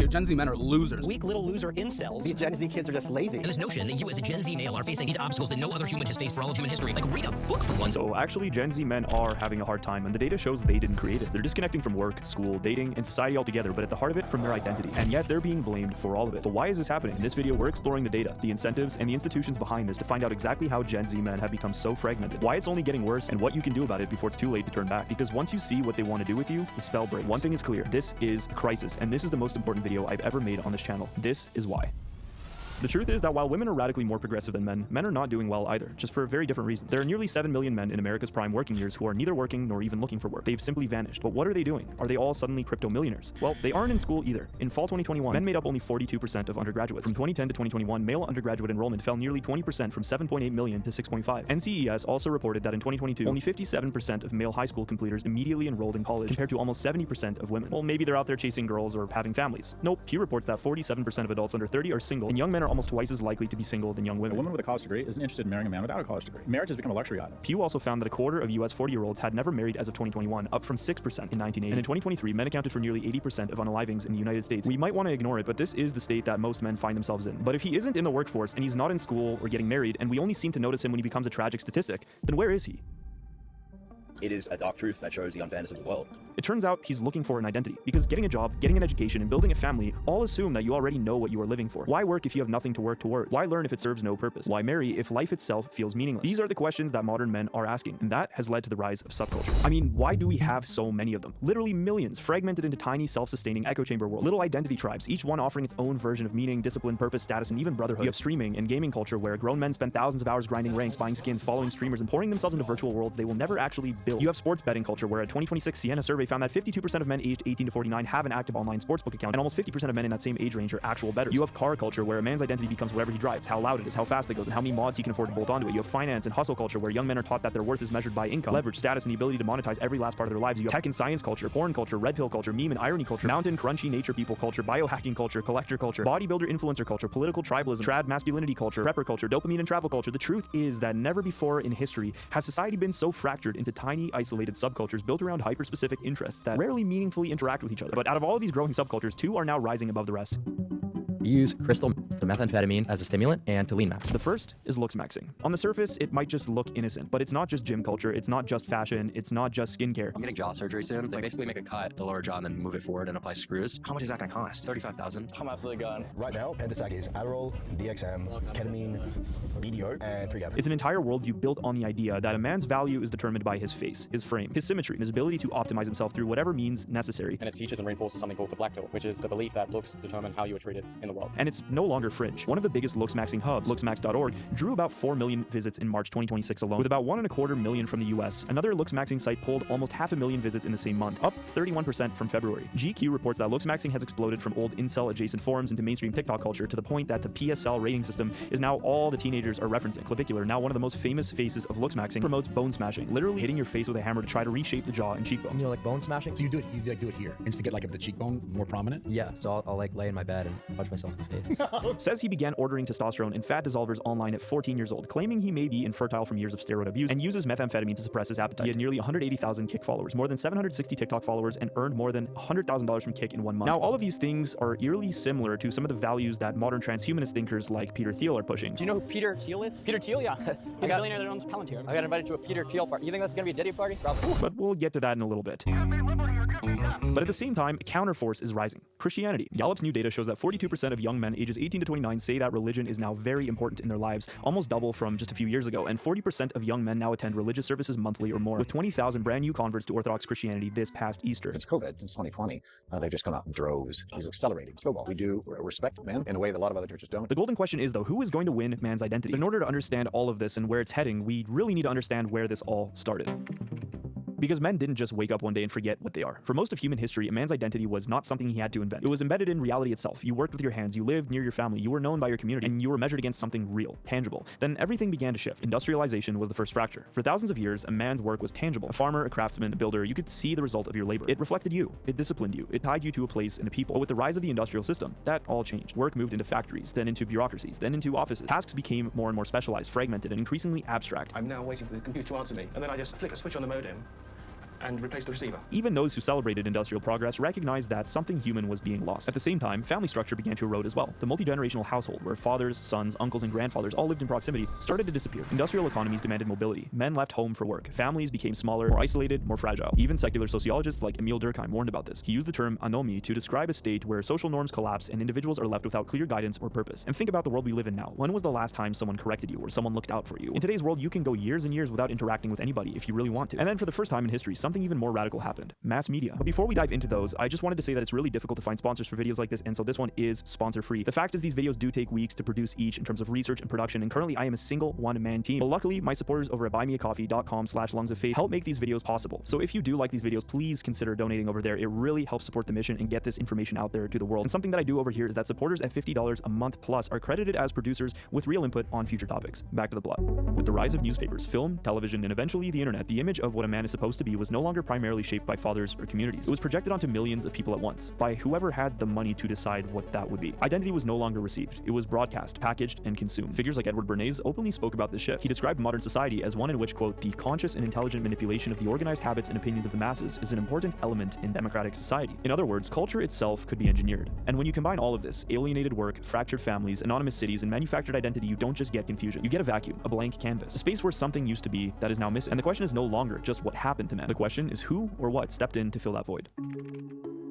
Gen Z men are losers. Weak little loser incels. These Gen Z kids are just lazy. And this notion that you as a Gen Z male are facing these obstacles that no other human has faced for all of human history. Like, read a book for once. So actually, Gen Z men are having a hard time, and the data shows they didn't create it. They're disconnecting from work, school, dating, and society altogether, but at the heart of it, from their identity. And yet they're being blamed for all of it. But why is this happening? In this video, we're exploring the data, the incentives, and the institutions behind this to find out exactly how Gen Z men have become so fragmented, why it's only getting worse, and what you can do about it before it's too late to turn back. Because once you see what they want to do with you, the spell breaks. One thing is clear, this is a crisis, and this is the most important video I've ever made on this channel. This is why. The truth is that while women are radically more progressive than men, men are not doing well either, just for very different reasons. There are nearly 7 million men in America's prime working years who are neither working nor even looking for work. They've simply vanished. But what are they doing? Are they all suddenly crypto millionaires? Well, they aren't in school either. In fall 2021, men made up only 42% of undergraduates. From 2010 to 2021, male undergraduate enrollment fell nearly 20% from 7.8 million to 6.5. NCES also reported that in 2022, only 57% of male high school completers immediately enrolled in college, compared to almost 70% of women. Well, maybe they're out there chasing girls or having families. Nope, Pew reports that 47% of adults under 30 are single, and young men are almost twice as likely to be single than young women. A woman with a college degree isn't interested in marrying a man without a college degree. Marriage has become a luxury item. Pew also found that a quarter of US 40-year-olds had never married as of 2021, up from 6% in 1980. And in 2023, men accounted for nearly 80% of unalivings in the United States. We might want to ignore it, but this is the state that most men find themselves in. But if he isn't in the workforce, and he's not in school or getting married, and we only seem to notice him when he becomes a tragic statistic, then where is he? It is a dark truth that shows the unfairness of the world. It turns out he's looking for an identity, because getting a job, getting an education, and building a family all assume that you already know what you are living for. Why work if you have nothing to work towards? Why learn if it serves no purpose? Why marry if life itself feels meaningless? These are the questions that modern men are asking, and that has led to the rise of subculture. I mean, why do we have so many of them? Literally millions, fragmented into tiny, self-sustaining echo chamber worlds. Little identity tribes, each one offering its own version of meaning, discipline, purpose, status, and even brotherhood. You have streaming and gaming culture, where grown men spend thousands of hours grinding ranks, buying skins, following streamers, and pouring themselves into virtual worlds they will never actually build. You have sports betting culture, where a 2026 Siena survey found that 52% of men aged 18 to 49 have an active online sportsbook account, and almost 50% of men in that same age range are actual bettors. You have car culture, where a man's identity becomes whatever he drives, how loud it is, how fast it goes, and how many mods he can afford to bolt onto it. You have finance and hustle culture, where young men are taught that their worth is measured by income, leverage, status, and the ability to monetize every last part of their lives. You have tech and science culture, porn culture, red pill culture, meme and irony culture, mountain crunchy nature people culture, biohacking culture, collector culture, bodybuilder influencer culture, political tribalism, trad masculinity culture, prepper culture, dopamine and travel culture. The truth is that never before in history has society been so fractured into tiny, isolated subcultures built around hyper-specific interests that rarely meaningfully interact with each other. But out of all of these growing subcultures, two are now rising above the rest. We use crystal methamphetamine as a stimulant and to lean max. The first is looks maxing. On the surface, it might just look innocent, but it's not just gym culture, it's not just fashion, it's not just skincare. I'm getting jaw surgery soon. They basically make a cut, the lower jaw, and then move it forward and apply screws. How much is that going to cost? $35,000. I'm absolutely gone. Right now, Pentasag is Adderall, DXM, ketamine, BDO, and pre-gab. It's an entire worldview built on the idea that a man's value is determined by his face, his frame, his symmetry, and his ability to optimize himself through whatever means necessary. And it teaches and reinforces something called the black pill, which is the belief that looks determine how you are treated in the world. And it's no longer fringe. One of the biggest looks maxing hubs, looksmax.org, drew about 4 million visits in March 2026 alone, with about 1.25 million from the US. Another looks maxing site pulled almost 500,000 visits in the same month, up 31% from February. GQ reports that looks maxing has exploded from old incel adjacent forums into mainstream TikTok culture, to the point that the PSL rating system is now all the teenagers are referencing. Clavicular, now one of the most famous faces of looks maxing, promotes bone smashing, literally hitting your face with a hammer to try to reshape the jaw and cheekbones. You know, like bone smashing? So you do it here, and just to get like the cheekbone more prominent? Yeah, so I'll like lay in my bed and punch myself in the face. Says he began ordering testosterone and fat dissolvers online at 14 years old, claiming he may be infertile from years of steroid abuse, and uses methamphetamine to suppress his appetite. He had nearly 180,000 Kick followers, more than 760 TikTok followers, and earned more than $100,000 from Kick in 1 month. Now, all of these things are eerily similar to some of the values that modern transhumanist thinkers like Peter Thiel are pushing. Do you know who Peter Thiel is? Peter Thiel, yeah. He's a billionaire that owns Palantir. I got invited to a Peter Thiel party. You think that's going to be a Diddy party? Probably. But we'll get to that in a little bit. But at the same time, a counterforce is rising: Christianity. Gallup's new data shows that 42% of young men ages 18 to 29 say that religion is now very important in their lives, almost double from just a few years ago, and 40% of young men now attend religious services monthly or more, with 20,000 brand new converts to Orthodox Christianity this past Easter. Since COVID, since 2020, they've just gone out in droves. It's accelerating. Snowball. We do respect men in a way that a lot of other churches don't. The golden question is, though, who is going to win man's identity? But in order to understand all of this and where it's heading, we really need to understand where this all started. Because men didn't just wake up one day and forget what they are. For most of human history, a man's identity was not something he had to invent. It was embedded in reality itself. You worked with your hands, you lived near your family, you were known by your community, and you were measured against something real, tangible. Then everything began to shift. Industrialization was the first fracture. For thousands of years, a man's work was tangible. A farmer, a craftsman, a builder, you could see the result of your labor. It reflected you. It disciplined you. It tied you to a place and a people. But with the rise of the industrial system, that all changed. Work moved into factories, then into bureaucracies, then into offices. Tasks became more and more specialized, fragmented, and increasingly abstract. I'm now waiting for the computer to answer me, and then I just flick a switch on the modem, and replace the receiver. Even those who celebrated industrial progress recognized that something human was being lost. At the same time, family structure began to erode as well. The multi-generational household, where fathers, sons, uncles, and grandfathers all lived in proximity, started to disappear. Industrial economies demanded mobility. Men left home for work. Families became smaller, more isolated, more fragile. Even secular sociologists like Emil Durkheim warned about this. He used the term anomie to describe a state where social norms collapse and individuals are left without clear guidance or purpose. And think about the world we live in now. When was the last time someone corrected you or someone looked out for you? In today's world, you can go years and years without interacting with anybody if you really want to. And then for the first time in history, something even more radical happened. Mass media. But before we dive into those, I just wanted to say that it's really difficult to find sponsors for videos like this, and so this one is sponsor-free. The fact is these videos do take weeks to produce each in terms of research and production, and currently I am a single one-man team. But luckily, my supporters over at buymeacoffee.com/lungsoffaith help make these videos possible. So if you do like these videos, please consider donating over there. It really helps support the mission and get this information out there to the world. And something that I do over here is that supporters at $50 a month plus are credited as producers with real input on future topics. Back to the plot. With the rise of newspapers, film, television, and eventually the internet, the image of what a man is supposed to be was no longer primarily shaped by fathers or communities. It was projected onto millions of people at once, by whoever had the money to decide what that would be. Identity was no longer received. It was broadcast, packaged, and consumed. Figures like Edward Bernays openly spoke about this shift. He described modern society as one in which, quote, the conscious and intelligent manipulation of the organized habits and opinions of the masses is an important element in democratic society. In other words, culture itself could be engineered. And when you combine all of this, alienated work, fractured families, anonymous cities, and manufactured identity, you don't just get confusion. You get a vacuum, a blank canvas, a space where something used to be that is now missing. And the question is no longer just what happened to men. The question is who or what stepped in to fill that void.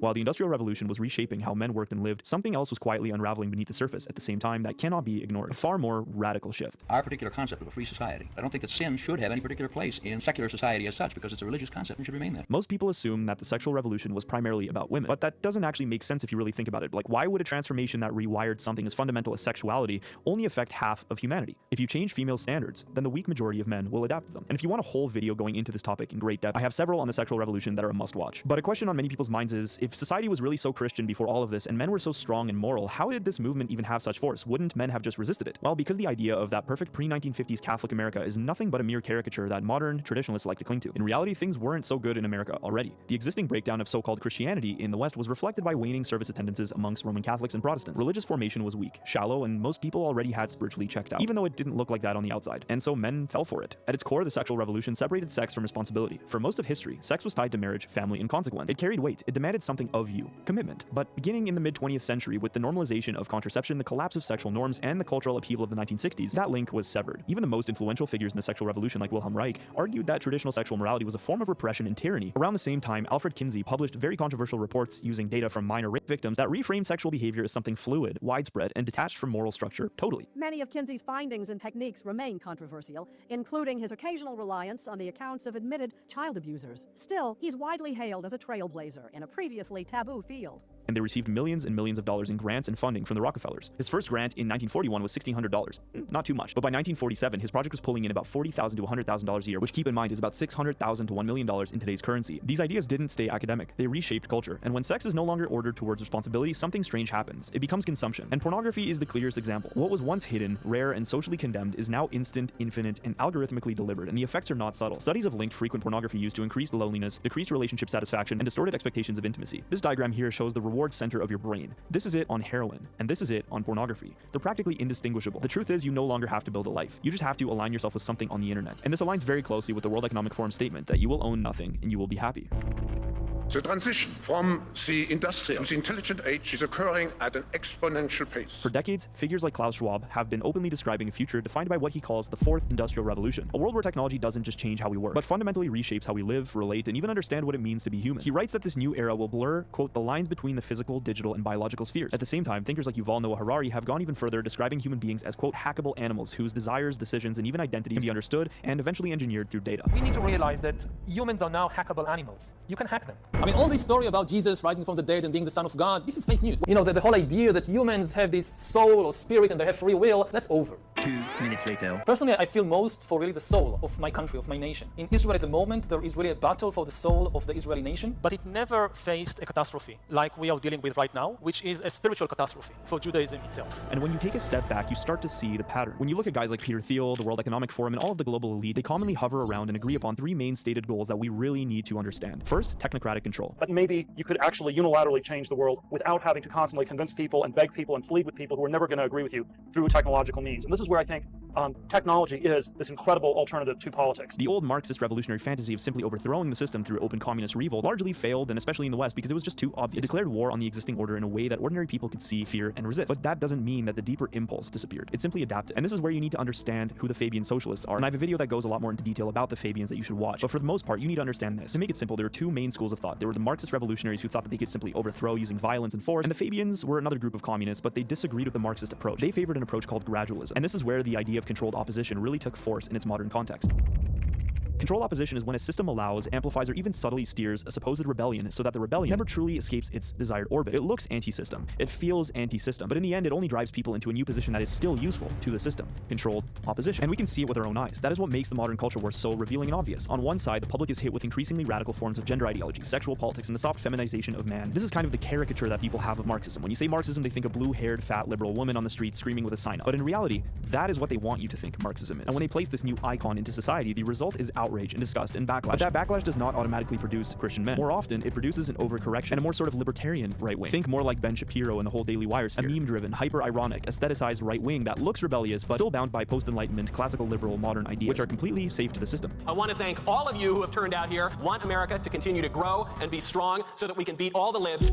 While the Industrial Revolution was reshaping how men worked and lived, something else was quietly unraveling beneath the surface at the same time that cannot be ignored. A far more radical shift. Our particular concept of a free society. I don't think that sin should have any particular place in secular society as such, because it's a religious concept and should remain there. Most people assume that the sexual revolution was primarily about women, but that doesn't actually make sense if you really think about it. Like, why would a transformation that rewired something as fundamental as sexuality only affect half of humanity? If you change female standards, then the weak majority of men will adapt to them. And if you want a whole video going into this topic in great depth, I have several on the sexual revolution that are a must-watch. But a question on many people's minds is, if society was really so Christian before all of this, and men were so strong and moral, how did this movement even have such force? Wouldn't men have just resisted it? Well, because the idea of that perfect pre-1950s Catholic America is nothing but a mere caricature that modern traditionalists like to cling to. In reality, things weren't so good in America already. The existing breakdown of so-called Christianity in the West was reflected by waning service attendances amongst Roman Catholics and Protestants. Religious formation was weak, shallow, and most people already had spiritually checked out, even though it didn't look like that on the outside. And so men fell for it. At its core, the sexual revolution separated sex from responsibility. For most of history, sex was tied to marriage, family, and consequence. It carried weight. It demanded something of you. Commitment. But beginning in the mid-20th century, with the normalization of contraception, the collapse of sexual norms, and the cultural upheaval of the 1960s, that link was severed. Even the most influential figures in the sexual revolution, like Wilhelm Reich, argued that traditional sexual morality was a form of repression and tyranny. Around the same time, Alfred Kinsey published very controversial reports using data from minor rape victims that reframed sexual behavior as something fluid, widespread, and detached from moral structure totally. Many of Kinsey's findings and techniques remain controversial, including his occasional reliance on the accounts of admitted child abusers. Still, he's widely hailed as a trailblazer in a previously taboo field. And they received millions and millions of dollars in grants and funding from the Rockefellers. His first grant in 1941 was $1,600. Not too much. But by 1947, his project was pulling in about $40,000 to $100,000 a year, which, keep in mind, is about $600,000 to $1 million in today's currency. These ideas didn't stay academic. They reshaped culture. And when sex is no longer ordered towards responsibility, something strange happens. It becomes consumption. And pornography is the clearest example. What was once hidden, rare, and socially condemned is now instant, infinite, and algorithmically delivered, and the effects are not subtle. Studies have linked frequent pornography use to increased loneliness, decreased relationship satisfaction, and distorted expectations of intimacy. This diagram here shows the reward center of your brain. This is it on heroin, and this is it on pornography. They're practically indistinguishable. The truth is, you no longer have to build a life. You just have to align yourself with something on the internet. And this aligns very closely with the World Economic Forum statement that you will own nothing and you will be happy. The transition from the industrial to the intelligent age is occurring at an exponential pace. For decades, figures like Klaus Schwab have been openly describing a future defined by what he calls the fourth industrial revolution, a world where technology doesn't just change how we work, but fundamentally reshapes how we live, relate, and even understand what it means to be human. He writes that this new era will blur, quote, the lines between the physical, digital, and biological spheres. At the same time, thinkers like Yuval Noah Harari have gone even further, describing human beings as, quote, hackable animals whose desires, decisions, and even identities can be understood and eventually engineered through data. We need to realize that humans are now hackable animals. You can hack them. I mean, all this story about Jesus rising from the dead and being the Son of God, this is fake news. You know, the whole idea that humans have this soul or spirit and they have free will, that's over. 2 minutes later. Personally, I feel most for really the soul of my country, of my nation. In Israel at the moment, there is really a battle for the soul of the Israeli nation. But it never faced a catastrophe like we are dealing with right now, which is a spiritual catastrophe for Judaism itself. And when you take a step back, you start to see the pattern. When you look at guys like Peter Thiel, the World Economic Forum, and all of the global elite, they commonly hover around and agree upon three main stated goals that we really need to understand. First, technocratic control. But maybe you could actually unilaterally change the world without having to constantly convince people and beg people and plead with people who are never going to agree with you through technological means. And this is where I think technology is this incredible alternative to politics. The old Marxist revolutionary fantasy of simply overthrowing the system through open communist revolt largely failed, and especially in the West, because it was just too obvious. It declared war on the existing order in a way that ordinary people could see, fear, and resist. But that doesn't mean that the deeper impulse disappeared. It simply adapted. And this is where you need to understand who the Fabian socialists are. And I have a video that goes a lot more into detail about the Fabians that you should watch. But for the most part, you need to understand this. To make it simple, there were two main schools of thought. There were the Marxist revolutionaries who thought that they could simply overthrow using violence and force, and the Fabians were another group of communists, but they disagreed with the Marxist approach. They favored an approach called gradualism. And this is where the idea of controlled opposition really took force in its modern context. Controlled opposition is when a system allows, amplifies, or even subtly steers a supposed rebellion so that the rebellion never truly escapes its desired orbit. It looks anti-system, it feels anti-system, but in the end it only drives people into a new position that is still useful to the system, controlled opposition. And we can see it with our own eyes. That is what makes the modern culture war so revealing and obvious. On one side, the public is hit with increasingly radical forms of gender ideology, sexual politics, and the soft feminization of man. This is kind of the caricature that people have of Marxism. When you say Marxism, they think a blue-haired, fat, liberal woman on the street screaming with a sign up. But in reality, that is what they want you to think Marxism is. And when they place this new icon into society, the result is outrage and disgust and backlash. But that backlash does not automatically produce Christian men. More often, it produces an overcorrection and a more sort of libertarian right wing. Think more like Ben Shapiro and the whole Daily Wire sphere. A meme-driven, hyper-ironic, aestheticized right wing that looks rebellious but still bound by post-enlightenment, classical liberal modern ideas, which are completely safe to the system. I want to thank all of you who have turned out here, want America to continue to grow and be strong so that we can beat all the libs.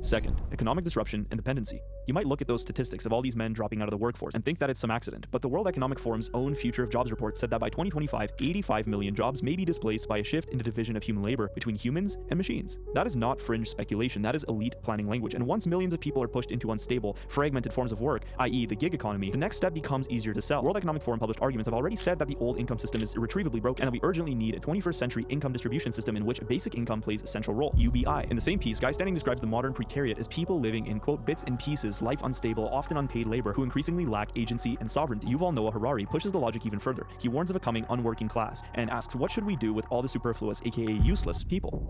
Second, economic disruption and dependency. You might look at those statistics of all these men dropping out of the workforce and think that it's some accident, but the World Economic Forum's own Future of Jobs report said that by 2025, 85 million jobs may be displaced by a shift in the division of human labor between humans and machines. That is not fringe speculation, that is elite planning language, and once millions of people are pushed into unstable, fragmented forms of work, i.e. the gig economy, the next step becomes easier to sell. World Economic Forum published arguments have already said that the old income system is irretrievably broken, and that we urgently need a 21st century income distribution system in which basic income plays a central role, UBI. In the same piece, Guy Standing describes the modern precariat as people living in, quote, bits and pieces, life unstable, often unpaid labor, who increasingly lack agency and sovereignty. Yuval Noah Harari pushes the logic even further. He warns of a coming unworking class and asks, what should we do with all the superfluous, aka useless, people?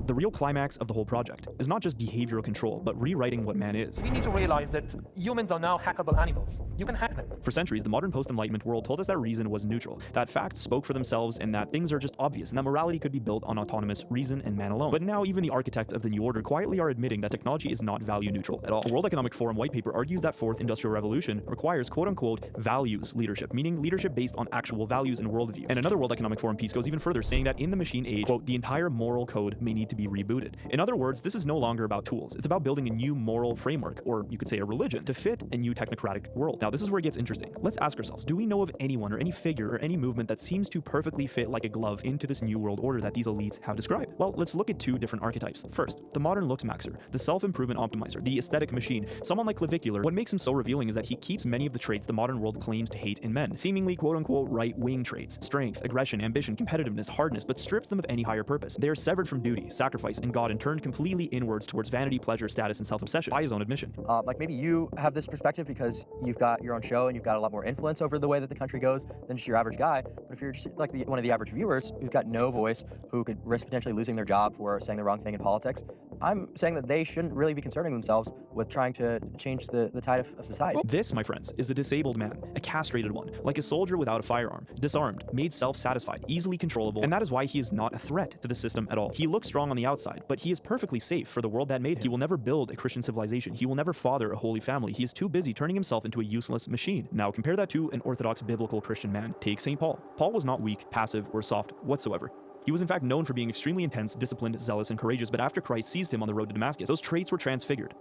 The real climax of the whole project is not just behavioral control, but rewriting what man is. We need to realize that humans are now hackable animals. You can hack them. For centuries, the modern post-enlightenment world told us that reason was neutral, that facts spoke for themselves, and that things are just obvious, and that morality could be built on autonomous reason and man alone. But now even the architects of the New Order quietly are admitting that technology is not value neutral at all. The World Economic Forum white paper argues that fourth industrial revolution requires quote-unquote values leadership, meaning leadership based on actual values and worldviews. And another World Economic Forum piece goes even further, saying that in the machine age, quote, the entire moral code may need to be rebooted. In other words, this is no longer about tools. It's about building a new moral framework, or you could say a religion, to fit a new technocratic world. Now, this is where it gets interesting. Let's ask ourselves, do we know of anyone or any figure or any movement that seems to perfectly fit like a glove into this new world order that these elites have described? Well, let's look at two different archetypes. First, the modern looks maxer, the self-improvement optimizer, the aesthetic machine, someone like Clavicular. What makes him so revealing is that he keeps many of the traits the modern world claims to hate in men, seemingly quote-unquote right-wing traits, strength, aggression, ambition, competitiveness, hardness, but strips them of any higher purpose. They are severed from duty, sacrifice, and God, and turned completely inwards towards vanity, pleasure, status, and self-obsession, by his own admission. Like maybe you have this perspective because you've got your own show and you've got a lot more influence over the way that the country goes than just your average guy. But if you're just like one of the average viewers who's got no voice, who could risk potentially losing their job for saying the wrong thing in politics, I'm saying that they shouldn't really be concerning themselves with trying to change the tide of society. This, my friends, is a disabled man, a castrated one, like a soldier without a firearm, disarmed, made self-satisfied, easily controllable, and that is why he is not a threat to the system at all. He looks strong on the outside, but he is perfectly safe for the world that made him. He will never build a Christian civilization. He will never father a holy family. He is too busy turning himself into a useless machine. Now compare that to an orthodox biblical Christian man. Take St. Paul. Paul was not weak, passive, or soft whatsoever. He was in fact known for being extremely intense, disciplined, zealous, and courageous, but after Christ seized him on the road to Damascus, those traits were transfigured.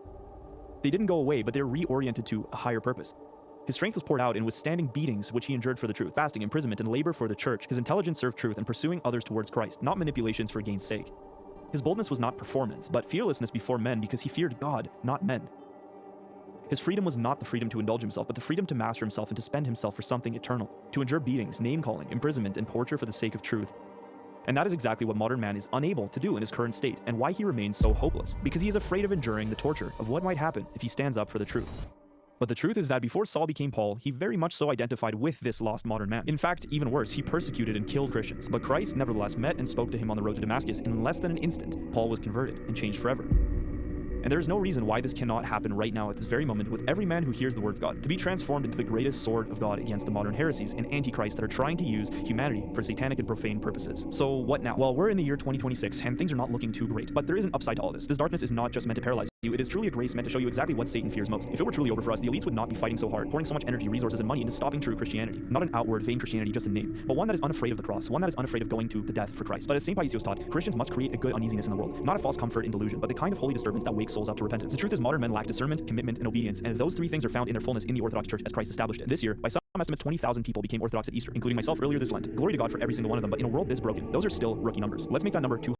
They didn't go away, but they're reoriented to a higher purpose. His strength was poured out in withstanding beatings which he endured for the truth, fasting, imprisonment, and labor for the church. His intelligence served truth and pursuing others towards Christ, not manipulations for gain's sake. His boldness was not performance, but fearlessness before men because he feared God, not men. His freedom was not the freedom to indulge himself, but the freedom to master himself and to spend himself for something eternal, to endure beatings, name-calling, imprisonment, and torture for the sake of truth. And that is exactly what modern man is unable to do in his current state, and why he remains so hopeless, because he is afraid of enduring the torture of what might happen if he stands up for the truth. But the truth is that before Saul became Paul, he very much so identified with this lost modern man. In fact, even worse, he persecuted and killed Christians. But Christ nevertheless met and spoke to him on the road to Damascus, and in less than an instant, Paul was converted and changed forever. And there is no reason why this cannot happen right now at this very moment with every man who hears the word of God, to be transformed into the greatest sword of God against the modern heresies and antichrists that are trying to use humanity for satanic and profane purposes. So what now? Well, we're in the year 2026 and things are not looking too great, but there is an upside to all this. This darkness is not just meant to paralyze It is truly a grace meant to show you exactly what Satan fears most. If it were truly over for us, the elites would not be fighting so hard, pouring so much energy, resources, and money into stopping true Christianity. Not an outward, vain Christianity, just a name, but one that is unafraid of the cross, one that is unafraid of going to the death for Christ. But as St. Paisios taught, Christians must create a good uneasiness in the world, not a false comfort and delusion, but the kind of holy disturbance that wakes souls up to repentance. The truth is, modern men lack discernment, commitment, and obedience, and those three things are found in their fullness in the Orthodox Church as Christ established it. This year, by some estimates, 20,000 people became Orthodox at Easter, including myself earlier this Lent. Glory to God for every single one of them, but in a world this broken, those are still rookie numbers. Let's make that number 200.